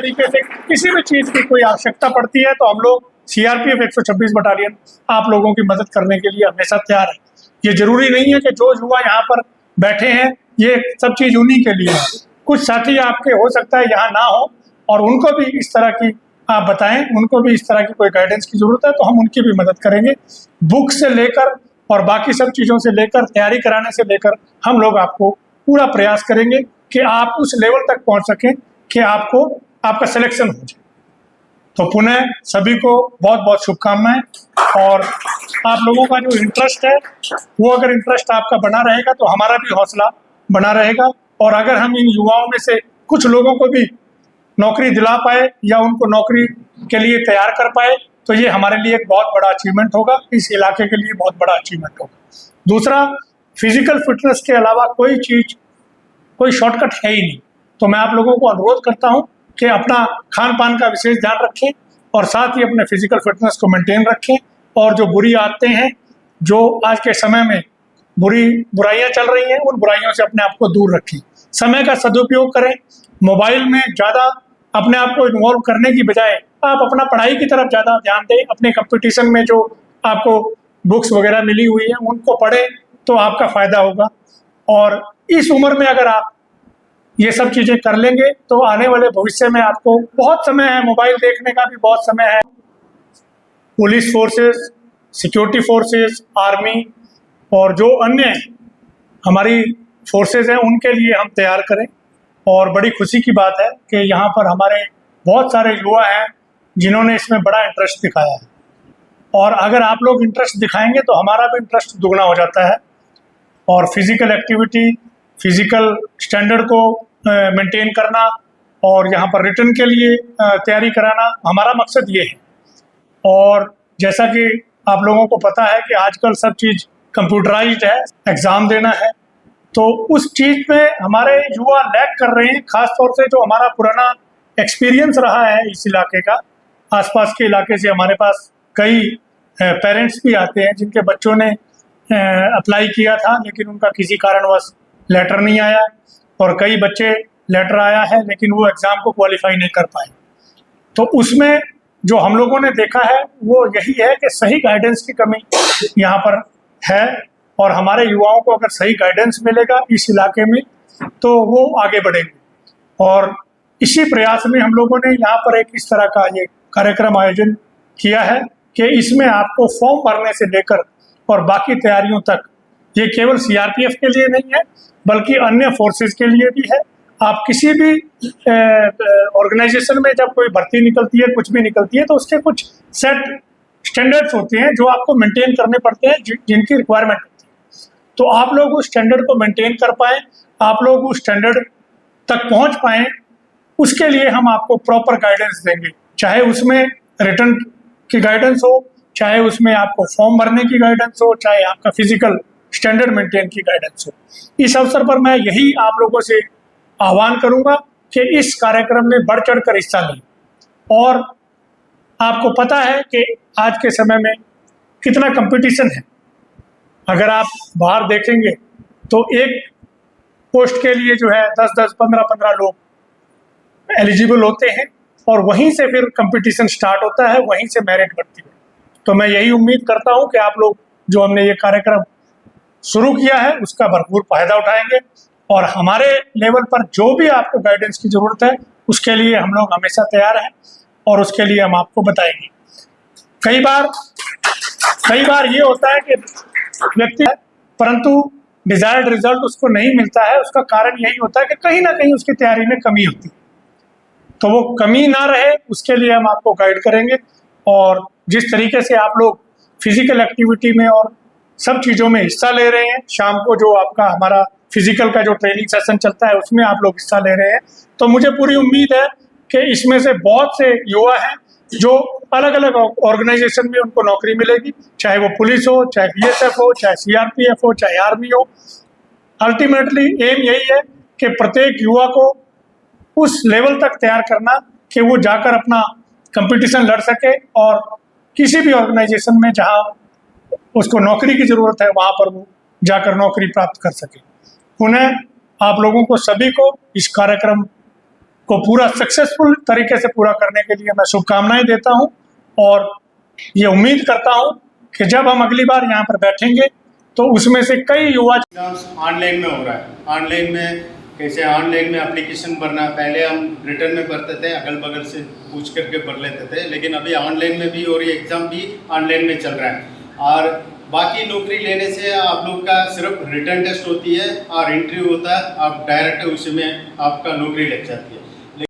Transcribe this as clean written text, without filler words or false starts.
तरीके से किसी भी चीज़ की कोई आवश्यकता पड़ती है तो हम लोग सीआरपीएफ 126 बटालियन आप लोगों की मदद करने के लिए हमेशा तैयार है। ये जरूरी नहीं है कि जो युवा यहाँ पर बैठे हैं ये सब चीज़ उन्हीं के लिए है। कुछ साथी आपके हो सकता है यहाँ ना हो और उनको भी इस तरह की आप बताएं, उनको भी इस तरह की कोई गाइडेंस की ज़रूरत है तो हम उनकी भी मदद करेंगे। बुक से लेकर और बाकी सब चीज़ों से लेकर, तैयारी कराने से लेकर हम लोग आपको पूरा प्रयास करेंगे कि आप उस लेवल तक पहुंच सकें कि आपका सिलेक्शन हो जाए। तो पुनः सभी को बहुत बहुत शुभकामनाएं। और आप लोगों का जो इंटरेस्ट है वो अगर इंटरेस्ट आपका बना रहेगा तो हमारा भी हौसला बना रहेगा। और अगर हम इन युवाओं में से कुछ लोगों को भी नौकरी दिला पाए या उनको नौकरी के लिए तैयार कर पाए तो ये हमारे लिए एक बहुत बड़ा अचीवमेंट होगा, इस इलाके के लिए बहुत बड़ा अचीवमेंट होगा। दूसरा, फिजिकल फिटनेस के अलावा कोई शॉर्टकट है ही नहीं। तो मैं आप लोगों को अनुरोध करता हूं कि अपना खान पान का विशेष ध्यान रखें और साथ ही अपने फिजिकल फिटनेस को मेंटेन रखें। और जो बुरी आदतें हैं, जो आज के समय में बुराइयां चल रही हैं, उन बुराइयों से अपने आप को दूर रखें। समय का सदुपयोग करें। मोबाइल में ज़्यादा अपने आप को इन्वॉल्व करने की बजाय आप अपना पढ़ाई की तरफ ज़्यादा ध्यान दें। अपने कंपटीशन में जो आपको बुक्स वगैरह मिली हुई हैं उनको पढ़ें तो आपका फ़ायदा होगा। और इस उम्र में अगर आप ये सब चीज़ें कर लेंगे तो आने वाले भविष्य में आपको बहुत समय है, मोबाइल देखने का भी बहुत समय है। Police forces, security forces, army और जो अन्य हमारी फोर्सेस हैं उनके लिए हम तैयार करें। और बड़ी खुशी की बात है कि यहाँ पर हमारे बहुत सारे युवा हैं जिन्होंने इसमें बड़ा इंटरेस्ट दिखाया है। और अगर आप लोग इंटरेस्ट दिखाएंगे तो हमारा भी इंटरेस्ट दुगना हो जाता है। और फिज़िकल एक्टिविटी, फिज़िकल स्टैंडर्ड को मेंटेन करना और यहाँ पर रिटर्न के लिए तैयारी कराना, हमारा मकसद ये है। और जैसा कि आप लोगों को पता है कि आजकल सब चीज़ कंप्यूटराइज्ड है, एग्ज़ाम देना है, तो उस चीज़ में हमारे युवा लैग कर रहे हैं। ख़ास तौर से जो हमारा पुराना एक्सपीरियंस रहा है इस इलाके का, आसपास के इलाके से हमारे पास कई पेरेंट्स भी आते हैं जिनके बच्चों ने अप्लाई किया था लेकिन उनका किसी कारणवश लेटर नहीं आया, और कई बच्चे लेटर आया है लेकिन वो एग्ज़ाम को क्वालिफाई नहीं कर पाए। तो उसमें जो हम लोगों ने देखा है वो यही है कि सही गाइडेंस की कमी यहाँ पर है। और हमारे युवाओं को अगर सही गाइडेंस मिलेगा इस इलाके में तो वो आगे बढ़ेंगे। और इसी प्रयास में हम लोगों ने यहाँ पर एक इस तरह का ये कार्यक्रम आयोजन किया है कि इसमें आपको फॉर्म भरने से लेकर और बाकी तैयारियों तक, ये केवल सीआरपीएफ के लिए नहीं है बल्कि अन्य फोर्सेस के लिए भी है। आप किसी भी ऑर्गेनाइजेशन में जब कोई भर्ती निकलती है, कुछ भी निकलती है, तो उसके कुछ सेट स्टैंडर्ड्स होते हैं जो आपको मेंटेन करने पड़ते हैं, जिनकी रिक्वायरमेंट होती है। तो आप लोग उस स्टैंडर्ड को मेंटेन कर पाएँ, आप लोग उस स्टैंडर्ड तक पहुँच पाएँ, उसके लिए हम आपको प्रॉपर गाइडेंस देंगे। चाहे उसमें रिटर्न की गाइडेंस हो, चाहे उसमें आपको फॉर्म भरने की गाइडेंस हो, चाहे आपका फिजिकल स्टैंडर्ड मेंटेन की गाइडेंस हो। इस अवसर पर मैं यही आप लोगों से आह्वान करूंगा कि इस कार्यक्रम में बढ़ चढ़ कर हिस्सा लें। और आपको पता है कि आज के समय में कितना कंपटीशन है। अगर आप बाहर देखेंगे तो एक पोस्ट के लिए जो है 10-10, 15-15 लोग एलिजिबल होते हैं और वहीं से फिर कंपटीशन स्टार्ट होता है, वहीं से मेरिट बढ़ती है। तो मैं यही उम्मीद करता हूं कि आप लोग जो हमने ये कार्यक्रम शुरू किया है उसका भरपूर फायदा उठाएंगे और हमारे लेवल पर जो भी आपको गाइडेंस की ज़रूरत है उसके लिए हम लोग हमेशा तैयार हैं और उसके लिए हम आपको बताएंगे। कई बार ये होता है कि व्यक्ति है परंतु डिजायर्ड रिजल्ट उसको नहीं मिलता है। उसका कारण यही होता है कि कहीं ना कहीं उसकी तैयारी में कमी होती है। तो वो कमी ना रहे उसके लिए हम आपको गाइड करेंगे। और जिस तरीके से आप लोग फिजिकल एक्टिविटी में और सब चीज़ों में हिस्सा ले रहे हैं, शाम को जो आपका हमारा फिजिकल का जो ट्रेनिंग सेशन चलता है उसमें आप लोग हिस्सा ले रहे हैं, तो मुझे पूरी उम्मीद है कि इसमें से बहुत से युवा हैं जो अलग अलग ऑर्गेनाइजेशन में उनको नौकरी मिलेगी, चाहे वो पुलिस हो, चाहे बीएसएफ हो, चाहे सीआरपीएफ हो, चाहे आर्मी हो। अल्टीमेटली एम यही है कि प्रत्येक युवा को उस लेवल तक तैयार करना कि वो जाकर अपना कंपटीशन लड़ सके और किसी भी ऑर्गेनाइजेशन में जहां उसको नौकरी की ज़रूरत है वहां पर वो जाकर नौकरी प्राप्त कर सके। पुनः आप लोगों को सभी को इस कार्यक्रम को पूरा सक्सेसफुल तरीके से पूरा करने के लिए मैं शुभकामनाएं देता हूं और ये उम्मीद करता हूं कि जब हम अगली बार यहाँ पर बैठेंगे तो उसमें से कई युवा ऑनलाइन में हो रहा है। ऑनलाइन में कैसे, ऑनलाइन में एप्लीकेशन भरना, पहले हम रिटर्न में भरते थे, अगल बगल से पूछ करके भर लेते थे, लेकिन अभी ऑनलाइन में भी और ये एग्ज़ाम भी ऑनलाइन में चल रहा है। और बाकी नौकरी लेने से आप लोग का सिर्फ रिटर्न टेस्ट होती है और इंटरव्यू होता है, आप डायरेक्ट उसमें आपका नौकरी लग जाती है।